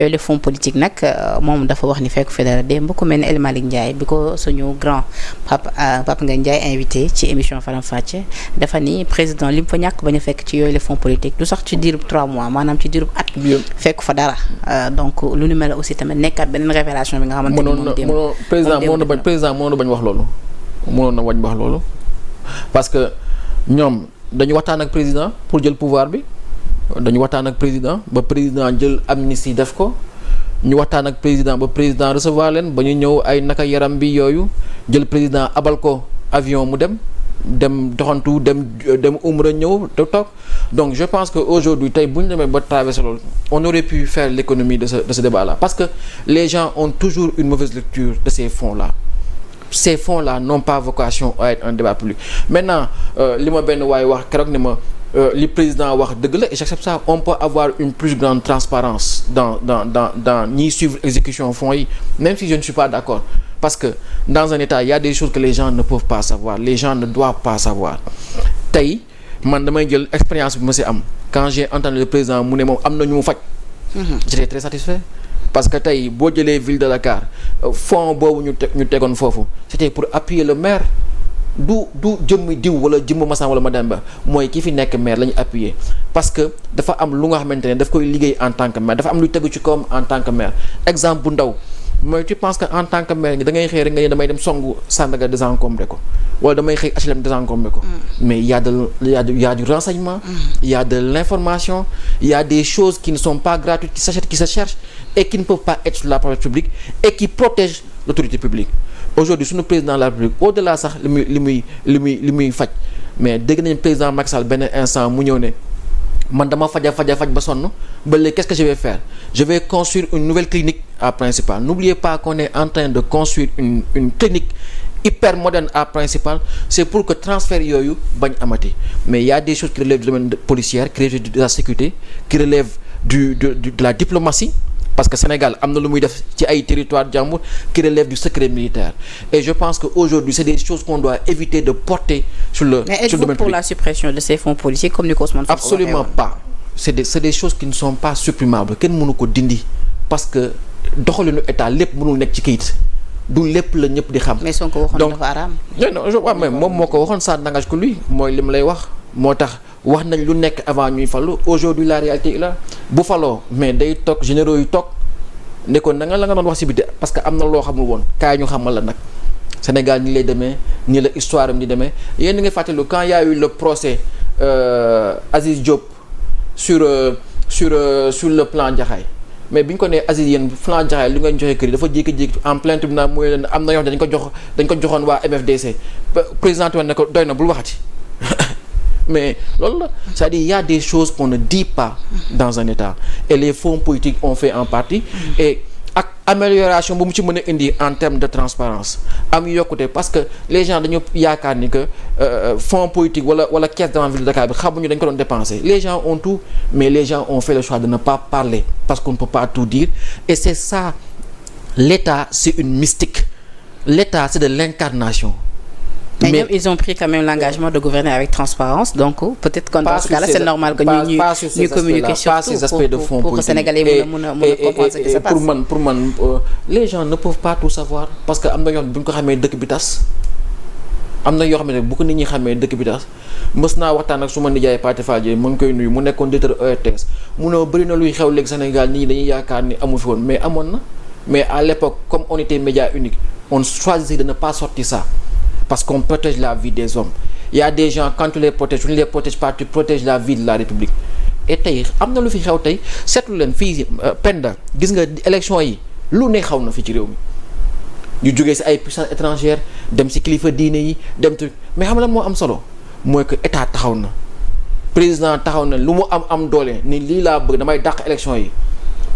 yooyu les fonds politiques nag moom dafa wax ni fekk fi dara démb ku mel ni El Malick Ndiaye bi ko suñu grand Pape Ngagne Ndiaye invité ci émission Faram Facce dafa ni président li mu fa ñàkk bañ a fekk ci yooyu les fonds politiques du sax ci diirub 3 mois maanaam ci diirub at fekk fa dara donc lu nu mel aussi tamit nekkaat beneen révélation bi nga xamante ni moom démb président moo na bañ wax loolu mënoon na bañ wax loolu parce que ñoom dañu waxtaan ak président pour jël pouvoir bi dañu waxtaan ak président ba président jël amnistie def ko ñu waxtaan ak président ba président recevoir leen ba ñu ñëw ay naka yaram bi yooyu jël président abal ko avion mu dem doxantu dem umra ñëw te toog donc je pense que aujourd'hui tey bu ñu demee ba traverser loolu on aurait pu faire l'économie de ce débat là parce que les gens ont toujours une mauvaise lecture de ces fonds-là n'ont pas vocation à être un débat public maintenant li ma benn waaye wax keroog ne ma li président wax dëgg la et j'accepte ça on peut avoir une plus grande transparence dans ñiy suivre exécution fonds yi même si je ne suis pas d'accord parce que dans un état il y a des choses que les gens ne peuvent pas savoir les gens ne doivent pas savoir tey man damay jël expérience bi ma si am quand j'ai entendu le président mu ne moom am na ñu mu faj j'étais très satisfait parce que tey boo jëlee ville de Dakar fonds boobu ñu tegoon foofu c'était pour appuyer le maire du jëmmi diw wala jëmm Massa wala Mademba mooy ki fi nekk maire la ñu appuyer parce que dafa am lu nga xamante ne daf koy liggéey en tant que maire dafa am luy tegu ci kawam en tant que maire exemple bu ndaw mooy tu penses que en tant que maire da ngay xëy rek nga ne damay dem songu Sandaga désencombré ko wala damay xëy HLM désencombré ko mais il y a du renseignement il y a de l'information il y a des choses qui ne sont pas gratuites qui s'achètent qui se cherchent et qui ne peuvent pas être sur la place publique et qui protègent l'autorité publique aujourd'hui suñu président de la République au-delà sax li muy faj mais dégg nañu président Macky Sall benn instant mu ñëw ne man dama faj ba sonn ba léegi qu'est-ce que je vais faire je vais construire une nouvelle clinique à Principal n'oubliez pas qu'on est en train de construire une clinique hyper moderne à Principal c'est pour que transfert yooyu bañ amati mais il y a des choses qui relèvent du domaine policier qui relèvent de la sécurité qui relèvent de la diplomatie parce que Sénégal am na lu muy def ci ay territoire jàmbur qui relève du secret militaire et je pense que aujourd'hui c'est des choses qu'on doit éviter de porter sur le mais êtes-vous domaine pour public. La suppression de ces fonds politiques comme ni ko Ousmane Sonko Absolument pas c'est des choses qui ne sont pas supprimables kenn mënu ko dindi parce que doxalinu état lépp mënul nekk ci kayit du lépp la ñëpp di xam. mais Sonko waxoon dafa araam. non mais moom moo ko waxoon ça n'engage que lui mooy li mu lay wax moo tax wax nañ lu nekk avant ñuy fallu aujourd'hui la réalité est là bu faloo mais day toog généraux yu toog ne ko na nga la nga doon wax ci biti parce que am na loo xamul woon kaay ñu xamal la nag Sénégal ni lay demee ni la histoire am di demee yéen ni nga fàttaliku quand il y a eu le procès Aziz Diop sur le plan Jaxaay mais bi ñu ko nee Aziz yéen plan Jaxaay li ngeen joxe kër yi dafa jékki-jékki en plein tribunal mooy leen am na yoo xam ne dañ ko joxoon waa MFDC président woon ne ko doy na bul waxati mais loolu la c'est-à-dire il y a des choses qu'on ne dit pas dans un état et les fonds politiques ont fait en partie et ak amélioration bu mu ci mën a indi en termes de transparence am yokkute parce que les gens dañu yaakaar ni que fonds politique wala caisse de ville de Dakar bi xamuñu dañ ko doon dépenser les gens ont tout mais les gens ont fait le choix de ne pas parler parce qu'on ne peut pas tout dire et c'est ça l'État c'est une mystique l'État c'est de l'incarnation. Mais ils ont pris quand même l'engagement de gouverner avec transparence donc peut-être que dans ce cas-là c'est normal que ñu communiquer surtout pour que Sénégalais mën a comprendre ce qui se passe. pour man les gens ne peuvent pas tout savoir parce que am na yoon bu ñu ko xamee dëkk bi tas am na yoo xam ne bu ko nit ñi xamee dëkk bi tas mës naa waxtaan ak su ma nijaay Pathé Fall mu ngi koy nuyu mu nekkoon directeur ORTS mu ne bëri na luy xew léegi Sénégal nit ñi dañuy yaakaar ni amu fi woon mais amoon na mais à l'époque comme on était média unique on choisissait de ne pas sortir ça. Parce qu'on protège la vie des hommes. Il y a des gens quand tu les protèges, tu ne les protèges pas, tu protèges la vie de la République. Et tey am na lu fi xew tey seetlu leen fii Penda gis nga élection yi lu ne xaw na fi ci réew mi ñu jógee ci ay puissances étrangères dem ci kilifa diine yi dem ci mais xam lan moo am solo mooy que état taxaw na président taxaw na lu mu am doole ni lii laa bëgg damay dàq élection yi.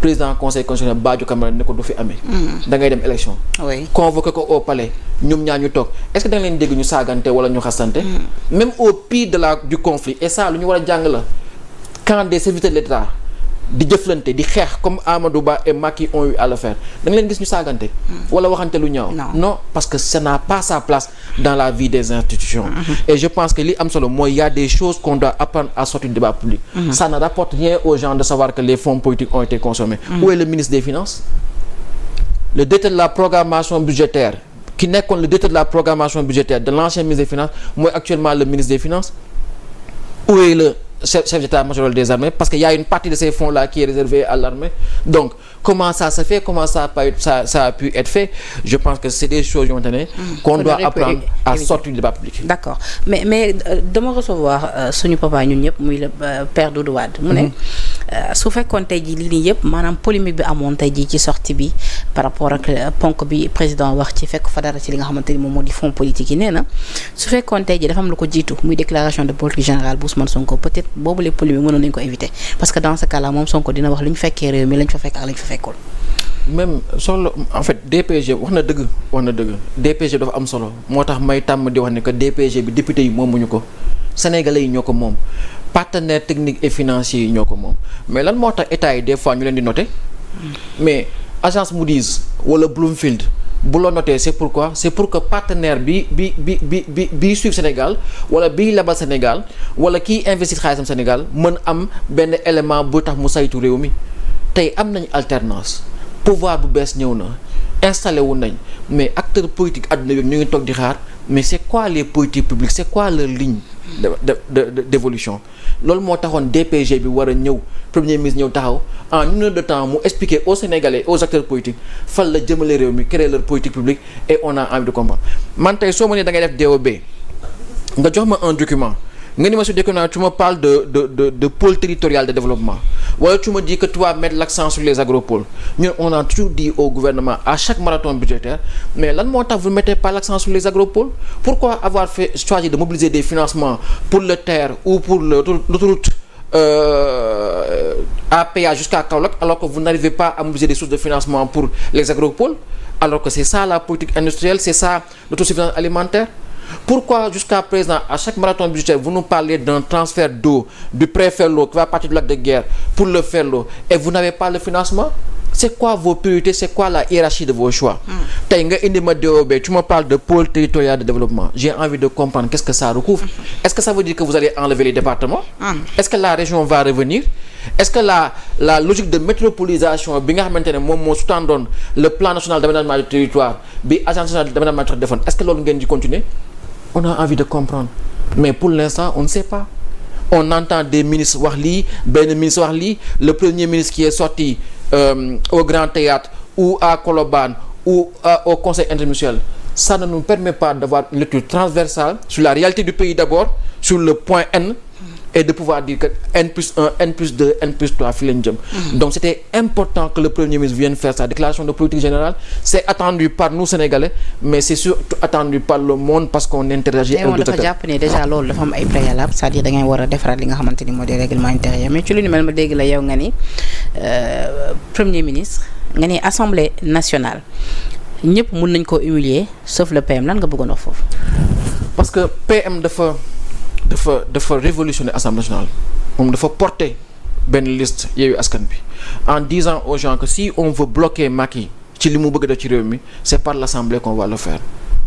président conseil constitutionnel Badio Camara ne ko du fi amee. da ngay dem élection. oui convoqué ko au palais ñoom ñaar ñu toog est-ce que da nga leen dégg ñu saagante wala ñu xasante. même au pire du conflit et ça lu ñu war a jàng la quand des serviteurs de l'État di jëflante di xeex comme Amadou Ba et Macky ont eu à le faire da nga leen gis ñu saagante wala waxante lu ñaaw non parce que ça n'a pas sa place dans la vie des institutions et je pense que li am solo mooy y a des choses qu'on doit apprendre à sortir du débat public ça ne rapporte rien aux gens de savoir que les fonds politiques ont été consommés où est le ministre des Finances, le directeur de la programmation budgétaire qui nekkoon le directeur de la programmation budgétaire de l'ancien ministre des Finances mooy actuellement le ministre des Finances, où est le chef d'état-major des armées, parce qu'il y a une partie de ces fonds-là qui est réservée à l'armée. Donc, comment ça se fait, comment ça a pu être fait, je pense que c'est des choses qu'on doit apprendre à sortir du débat public. D'accord. Mais dama recevoir suñu papa ñun ñëpp muy le père Doudou Wade mu ne su fekkoon tey jii lii nii yëpp maanaam polémique bi amoon tey jii ci sortie bi par rapport ak ponk bi président wax ci fekk fa dara ci li nga xamante ni moom moo di fonds politique yi nee na su fekkoon tey jii dafa am lu ko jiitu muy déclaration de politique générale bu Ousmane Sonko peut-être boobu les polémiques mënoon nañu ko éviter parce que dans ce cas là moom Sonko dina wax lu ñu fekkee réew mi lañ fa fekk ak lañ fa fekkul. même solo en fait DPG wax na dëgg DPG dafa am solo moo tax may tàmm di wax ne que DPG bi député yi moomuñu ko sénégalais yi ñoo ko moom partenaires techniques et financiers yi ñoo ko moom mais lan moo tax état yi des fois ñu leen di noter mais agence Moody's wala Bloomfield bu la noté c'est pourquoi c'est pour que partenaire bi suivre Sénégal wala biy lebal Sénégal wala kiy investir xaalisam Sénégal mën am benn élément bu tax mu saytu réew mi tey am nañ alternance pouvoir bu bees ñëw na installé wu nañ mais acteurs politiques àdduna bi ñu ngi toog di xaar mais c'est quoi les politiques publiques c'est quoi leur ligne d'évolution loolu moo taxoon DPG bi war a ñëw premier ministre ñëw taxaw en une heure de temps mu expliquer aux Sénégalais aux acteurs politiques fan la jëmale réew mi créer leur politique publique et on a envie de comprendre man tey soo ma nee da ngay def DOB nga jox ma un document nga ni ma su document tu me parles de pôle territorial de développement wala tu me dis que tu vas mettre l'accent sur les agropoles ñun on a toujours dit au gouvernement à chaque marathon budgétaire mais lan moo tax vous ne mettez pas l'accent sur les agropoles, pourquoi avoir choisi de mobiliser des financements pour le TER ou pour l'autoroute à péage jusqu'à Kaolack alors que vous n'arrivez pas à mobiliser des sources de financement pour les agropoles alors que c'est ça la politique industrielle, c'est ça l'autosuffisance alimentaire. Pourquoi jusqu'à présent, à chaque marathon budgétaire, vous nous parlez d'un transfert d'eau, du pré-Ferlo qui va partir du lac de Guiers pour le Ferlo et vous n'avez pas le financement? C'est quoi vos priorités? C'est quoi la hiérarchie de vos choix? Tu me parles de pôle territorial de développement. J'ai envie de comprendre qu'est-ce que ça recouvre. Est-ce que ça veut dire que vous allez enlever les départements? Est-ce que la région va revenir? Est-ce que la logique de métropolisation, le plan national d'aménagement du territoire, l'agence nationale d'aménagement du territoire, est-ce que l'on va continuer? On a envie de comprendre. Mais pour l'instant, on ne sait pas. On entend des ministres Warli, ministre Warli, le premier ministre qui est sorti au Grand Théâtre ou à Koloban ou au Conseil interministériel. Ça ne nous permet pas d'avoir une lecture transversale sur la réalité du pays d'abord, sur le point N, et de pouvoir dire que N+1, N+2, N+3 filendium. Donc c'était important que le Premier ministre vienne faire sa déclaration de politique générale. C'est attendu par nous Sénégalais, mais c'est surtout attendu par le monde parce qu'on interagit avec d'autres acteurs. Déjà loolu dafa am ay préalable, c'est-à-dire da ngay war a defaraat li nga xamante ni moo di règlement intérieur mais ci lu ni mel ma dégg la yow nga ni Premier ministre nga ni Assemblée nationale ñëpp mën nañ koo humilier sauf le PM lan nga bëggoon wax foofu. Parce que PM dafa révolutionner Assemblée nationale moom dafa porter benn liste Yewwi Askan Wi en disant aux gens que si on veut bloquer Macky ci li mu bëgg def ci réew mi c'est par l'Assemblée qu'on va le faire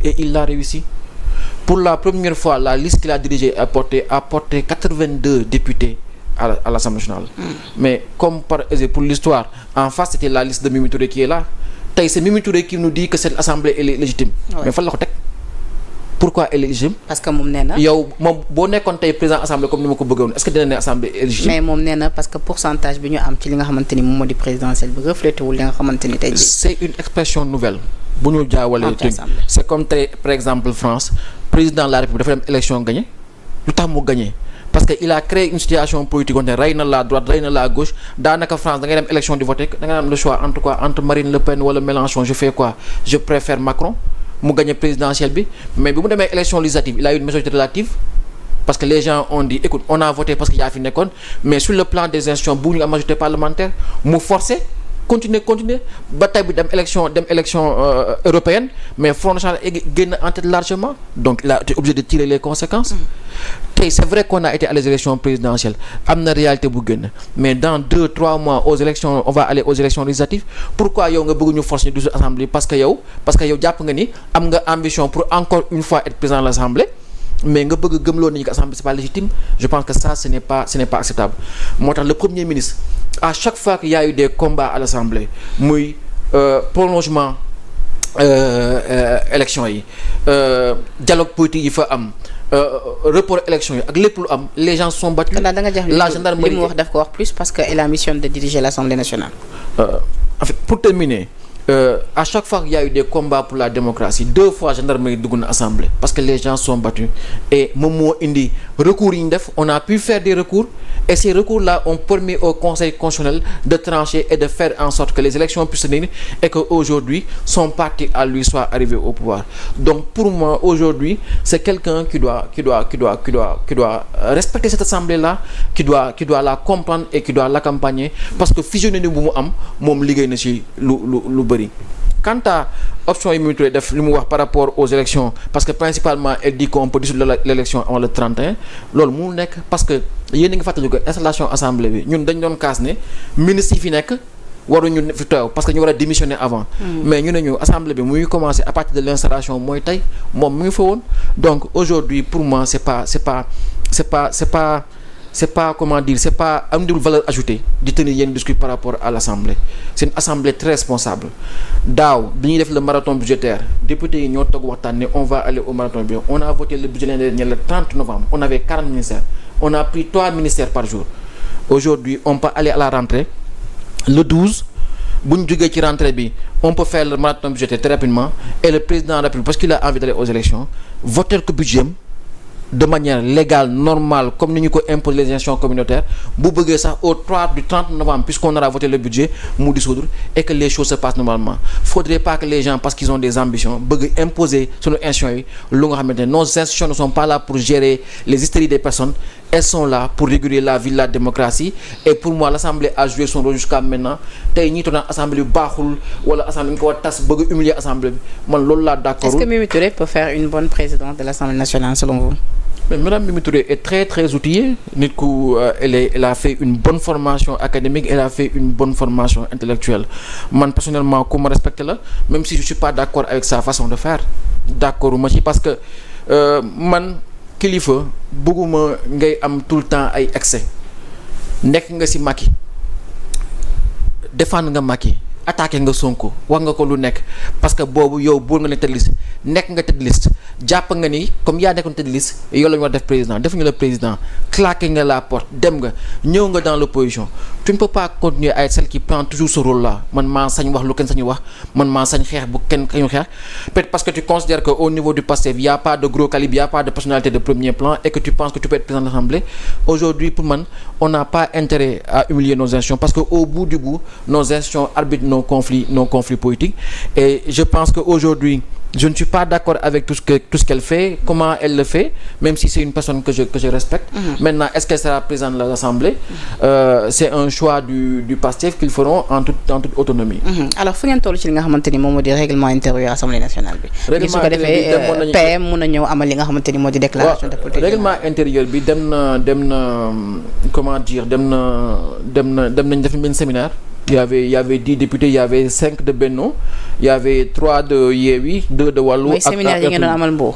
et il l'a réussi. Pour la première fois la liste qu'il a dirigée a porté 82 députés à l'Assemblée nationale. Mais comme par exemple pour l'histoire en face c'était la liste de Mimi Touré qui est là tey c'est Mimi Touré qui nous dit que cette assemblée elle est légitime. Mais fan la ko teg. Pourquoi elle est légitime? Parce que moom nee na. yow moom boo nekkoon tey président assemblée comme ni ma ko bëggoon est-ce que dina ne assemblée est légitime? Mais moom nee na parce que pourcentage bi ñu am ci li nga xamante ni moom moo di présidentielle bi reflété wul li nga xamante ni tey jii. C'est une expression nouvelle bu ñu jaawalee. C'est comme tey par exemple France président de la République dafa dem élection gagné lu tax mu gagné parce que il a créé une situation politique wante rey na la droite rey na la gauche daanaka France da ngay dem élection di voter da nga am le choix entre quoi entre Marine Le Pen wala Mélenchon je fais quoi je préfère Macron. mu gagné présidentielle bi mais bi mu demee élection législative il a eu une majorité relative parce que les gens ont dit écoute on a voté parce que yaa fi nekkoon mais sur le plan des institutions bu ñu am majorité parlementaire mu forcé continuer ba tey bi dem élection européenne mais Front National génn en tête largement donc il a été obligé de tirer les conséquences tey c'est vrai qu'on a été à les élections présidentielles am na réalité bu gën mais dans 2-3 mois aux élections on va aller aux élections législatives pourquoi yow nga bëgg ñu forcer ñu du assemblée parce que yow jàpp nga ni am nga ambition pour encore une fois être président de l'assemblée mais nga bëgg gëmloo nit ñi que assemblée c'est pas légitime. Je pense que ça ce n'est pas acceptable. moo tax le premier ministre à chaque fois qu'il y a eu des combats à l'assemblée muy prolongement élection yi dialogue politique yi fa am report élection yi ak lépp lu am les gens sont battus. da nga jox la gendarmerie li mu wax daf ko wax plus parce que elle a mission de diriger l'Assemblée nationale. En fait pour terminer à chaque fois qu'il y a eu des combats pour la démocratie 2 fois gendarmerie dugg na assemblée parce que les gens sont battus et moom moo indi recours yi ñu def on a pu faire des recours et ces recours là ont permis au conseil constitutionnel de trancher et de faire en sorte que les élections puissent se tenir et que aujourd'hui son parti à lui soit arrivé au pouvoir. Donc pour moi aujourd'hui c'est quelqu'un qui doit respecter cette assemblée là qui doit la comprendre et qui doit l'accompagner parce que fusionné ni bu mu am moom liggéey na ci lu bëri. Quant à option yi muy tuddee def li mu wax par rapport aux élections parce que principalement elle dit qu'on peut dissoudre l'élection avant le 31 loolu mu nekk parce que yéen a ngi fàttali ko installation assemblée bi ñun dañ doon kaas ne ministre yi fi nekk waruñu fi teew parce que ñu war a démissionner avant. Mais ñu ne ñu assemblée bi muy commencer à partir de l'installation mooy tey moom mu ngi fa woon donc aujourd'hui pour moi c'est pas comment dire c'est pas am ndiwul valeur ajoutée di tenir yenn discours par rapport à l'assemblée. C'est une assemblée très responsable daaw bi ñuy def le marathon budgétaire députés yi ñoo toog waxtaan ne on va aller au marathon bi on a voté le budget l'année dernière le 30 novembre on avait 40 ministères on a pris 3 ministères par jour. Aujourd'hui on peut aller à la rentrée le 12 bu ñu jógee ci rentrée bi on peut faire le marathon budgétaire très rapidement et le président de la République parce qu'il a envie d'aller aux élections voter que budget de manière légale normale comme ni ñu ko imposer les institutions communautaires bu bëggee sax au 30 novembre puisqu'on aura voté le budget mu dissoudre et que les choses se passent normalement. Faudrait pas que les gens parce qu'ils ont des ambitions bëgg imposer sunu institutions yi lu nga xamante ne nos institutions ne sont pas là pour gérer les hystéries des personnes elles sont là pour réguler la vie de la démocratie et pour moi l'Assemblée a joué son rôle jusqu'à maintenant tey ñi toog assemblée bi baaxul wala assemblée bi nga ko war tas bëgg humilier assemblée bi man loolu laa d'accord. Est-ce que Mimi Touré peut faire une bonne présidente de l'Assemblée nationale selon vous? Mais Madame Mimi Touré est très très outillée nit ku elle a fait une bonne formation académique elle a fait une bonne formation intellectuelle man personnellement ku ma respecte la même si je suis pas d'accord avec sa façon de faire d'accord ma ci parce que man kilifa bëgguma ngay am tout le temps ay excès nekk nga ci Macky défendre nga Macky attaqué nga Sonko wax nga ko lu nekk parce que boobu yow boo nga ne tête liste nekk nga tête liste jàpp nga ni comme yaa nekkoon tête liste yow la ñu war def président def nga le président claqué nga la porte dem nga ñëw nga dans l'opposition tu ne peux pas continuer à être celle qui prend toujours ce rôle là man maa sañ wax lu kenn sañu wax man maa sañ xeex bu kenn kañu xeex peut-être parce que tu considères que au niveau du PASTEF y a pas de gros calibre y a pas de personnalité de premier plan et que tu penses que tu peux être président de l'Assemblée. Aujourd'hui pour man on n'a pas intérêt à humilier nos institutions parce que au bout du bout nos institutions arbitrent nos conflits politiques et je pense que aujourd'hui je ne suis pas d'accord avec tout ce qu'elle fait, comment elle le fait, même si c'est une personne que je respecte. Maintenant, est-ce qu'elle sera présidente de l'Assemblée? C'est un choix du PASTEF qu'ils feront en toute autonomie. Alors fu ngeen toll ci li nga xamante ni moom moo di règlement intérieur Assemblée nationale bi. Règlement su ko defee PM mun a ñëw amal li nga xamante ni moo di déclaration de politique. Règlement intérieur bi dem na comment dire dem nañ def benn séminaire. Il y avait 10 députés, il y avait 5 de Benno, il y avait 3 de Yewwi, 2 de Wallu. Oui, séminaire yi ngeen doon amal Mbour.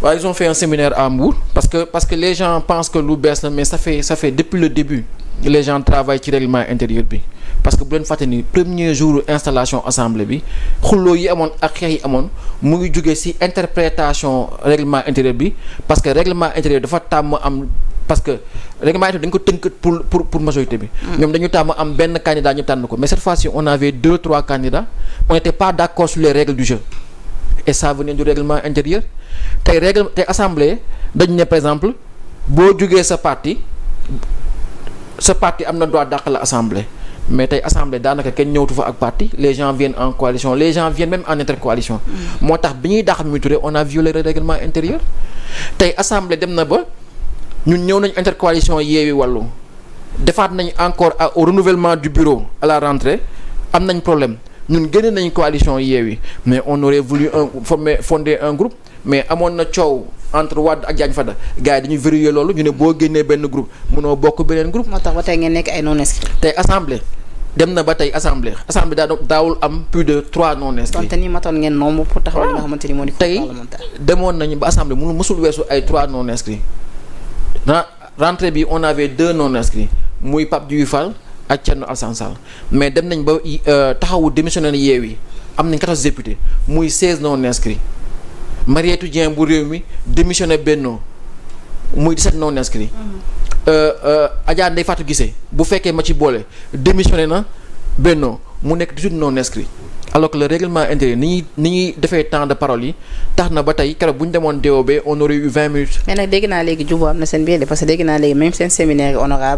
Ouais, ils ont fait un séminaire à Mbour parce que les gens pensent que lu bees la mais ça fait depuis le début les gens travaillent ci règlement intérieur bi parce que bu leen fàtte ni premier jour installation assemblée bi xulloo yi amoon ak xeex yi amoon mu ngi jógee ci interprétation règlement intérieur bi parce que règlement intérieur dafa tàmm am parce que règlement intérieur dañ ko tënk pour majorité bi. ñoom dañu tàmm am benn candidat ñu tànn ko mais cette fois-ci on avait 2-3 candidats on n'était pas d'accord sur les règles du jeu et ça venait du règlement intérieur tey assemblée dañu ne par exemple boo jógee sa parti am na droit dàq la assemblée mais tey assemblée daanaka kenn ñëwtu fa ak parti les gens viennent en coalition les gens viennent même en intercoalition. moo tax bi ñuy dàq Mimi Touré on a violé le règlement intérieur tey assemblée dem na ba ñun ñëw nañ intercoalition Yewwi Wallu defaat nañ encore au renouvellement du bureau à la rentrée am nañ problème ñun génne nañ coalition Yewwi mais on aurait voulu fonder un groupe mais amoon na coow entre Wade ak Diagne Fada gars yi dañuy vérifier loolu ñu ne boo génnee benn groupe mënoo bokk beneen groupe. moo tax ba tey ngeen nekk ay non inscrits. tey assemblée dem na ba tey assemblée daawul am plus de 3 non inscrits. donte ni matoon ngeen nombre pour taxawal li nga xamante ni moo di. tey demoon nañu ba assemblée mësul weesu ay 3 non inscrits rentrée bi on avait 2 non inscrits muy Pape Djibril Fall ak Thierno Alassane Sall mais dem nañ ba taxawu démissionnaire Yewwi am nañ 14 députés muy 16 non inscrits Mariétou Dieng bu réew mi démissionné Benno muy 17 non inscrits. Adja Ndeye Fatou Guissé bu fekkee ma ci boole démissionné na Benno mu nekk 18 non inscrits alors que le règlement intérieur ni ñuy defee temps de parole yi tax na ba tey keroog bu ñu demoon DOB on aurait eu 20 minutes. mais nag dégg naa léegi jubóo am na seen biir parce que dégg naa léegi même seen séminaire honorable